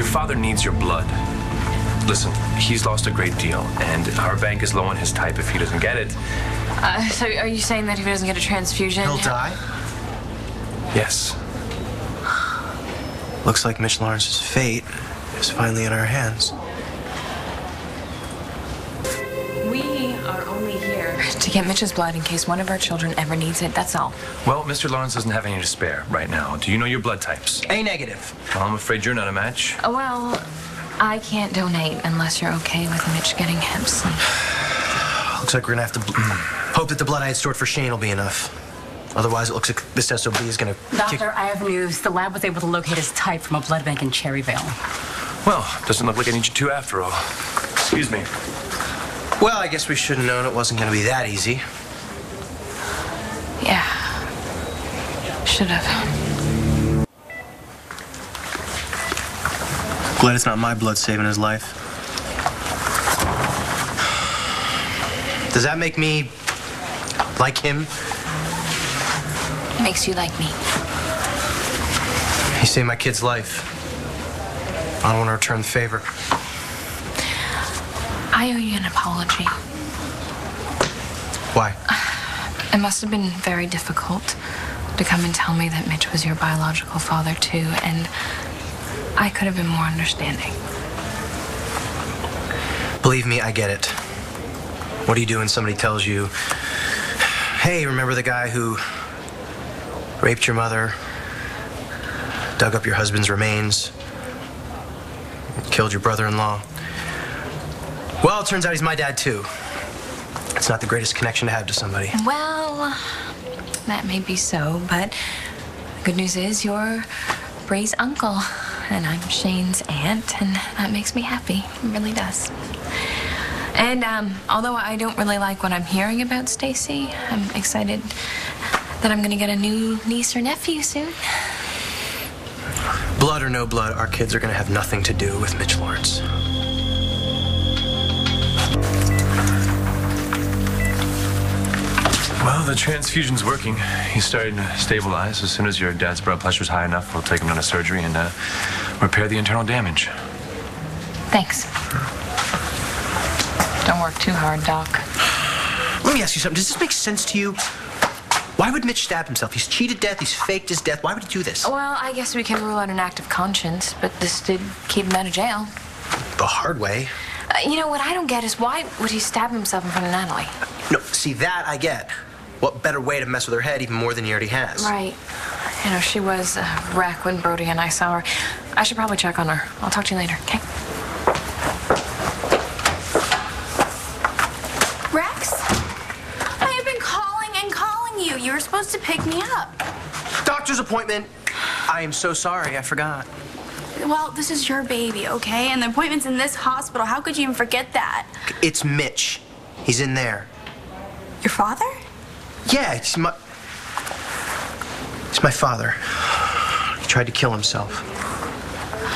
Your father needs your blood. Listen, he's lost a great deal, and our bank is low on his type if he doesn't get it. So are you saying that if he doesn't get a transfusion... He'll die? Yes. Looks like Mitch Lawrence's fate is finally in our hands. We are only here to get Mitch's blood in case one of our children ever needs it, that's all. Well, Mr. Lawrence doesn't have any to spare right now. Do you know your blood types? A negative. Well, I'm afraid you're not a match. Well, I can't donate unless you're okay with Mitch getting hips. Looks like we're gonna have to hope that the blood I had stored for Shane will be enough. Otherwise, it looks like this SOB is gonna Doctor, I have news. The lab was able to locate his type from a blood bank in Cherryvale. Well, doesn't look like I need you to after all. Excuse me. Well, I guess we should have known it wasn't gonna be that easy. Yeah. Should have. Glad it's not my blood saving his life. Does that make me like him? Makes you like me. He saved my kid's life. I don't want to return the favor. I owe you an apology. Why? It must have been very difficult to come and tell me that Mitch was your biological father, too, and I could have been more understanding. Believe me, I get it. What do you do when somebody tells you, hey, remember the guy who raped your mother, dug up your husband's remains, killed your brother-in-law? Well, it turns out he's my dad, too. It's not the greatest connection to have to somebody. Well, that may be so, but the good news is you're Bray's uncle, and I'm Shane's aunt, and that makes me happy. It really does. And although I don't really like what I'm hearing about Stacy, I'm excited that I'm gonna get a new niece or nephew soon. Blood or no blood, our kids are gonna have nothing to do with Mitch Lawrence. Well, the transfusion's working. He's starting to stabilize. As soon as your dad's blood pressure's high enough, we'll take him down to surgery and repair the internal damage. Thanks. Don't work too hard, Doc. Let me ask you something. Does this make sense to you? Why would Mitch stab himself? He's cheated death. He's faked his death. Why would he do this? Well, I guess we can rule out an act of conscience, but this did keep him out of jail. The hard way. You know, what I don't get is why would he stab himself in front of Natalie? No, see, that I get. What better way to mess with her head even more than he already has? Right. You know, she was a wreck when Brody and I saw her. I should probably check on her. I'll talk to you later, okay? Rex? I have been calling and calling you. You were supposed to pick me up. Doctor's appointment. I am so sorry. I forgot. Well, this is your baby, okay? And the appointment's in this hospital. How could you even forget that? It's Mitch. He's in there. Your father? Yeah, he's my father. He tried to kill himself.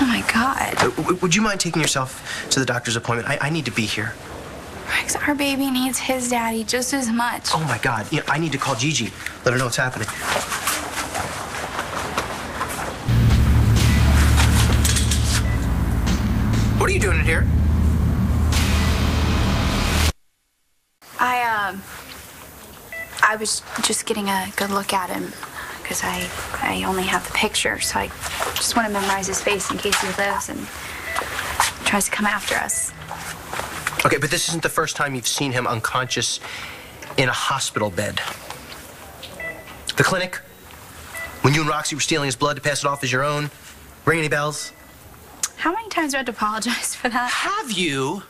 Oh, my God. Would you mind taking yourself to the doctor's appointment? I need to be here. Rex, our baby needs his daddy just as much. Oh, my God. You know, I need to call Gigi. Let her know what's happening. What are you doing in here? I was just getting a good look at him because I only have the picture, so I just want to memorize his face in case he lives and tries to come after us. Okay, but this isn't the first time you've seen him unconscious in a hospital bed. The clinic? When you and Roxy were stealing his blood to pass it off as your own? Ring any bells? How many times do I have to apologize for that? Have you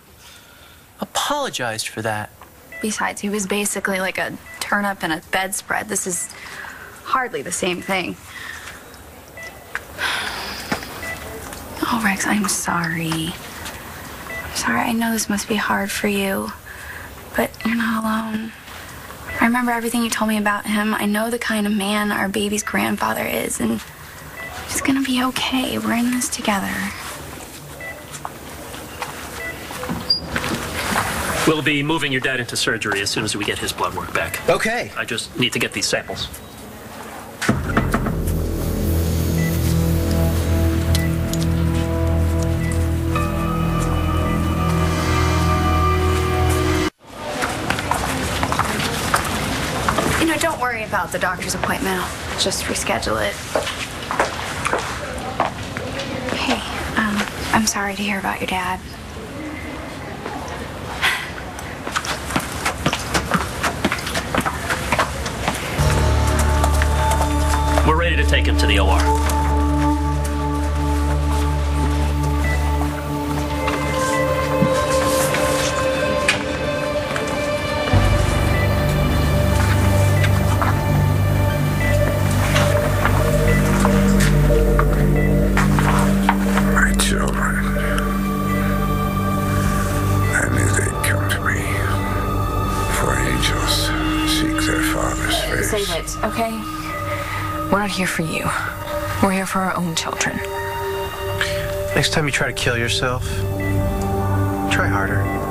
apologized for that? Besides, he was basically like a turnip and a bedspread. This is hardly the same thing. Oh, Rex, I'm sorry. I'm sorry. I know this must be hard for you, but you're not alone. I remember everything you told me about him. I know the kind of man our baby's grandfather is, and he's gonna be okay. We're in this together. We'll be moving your dad into surgery as soon as we get his blood work back. Okay. I just need to get these samples. about the doctor's appointment. I'll just reschedule it. Hey, I'm sorry to hear about your dad. We're ready to take him to the OR. My children. I knew they'd come to me. For angels seek their father's face. Save it, okay? We're not here for you. We're here for our own children. Next time you try to kill yourself, try harder.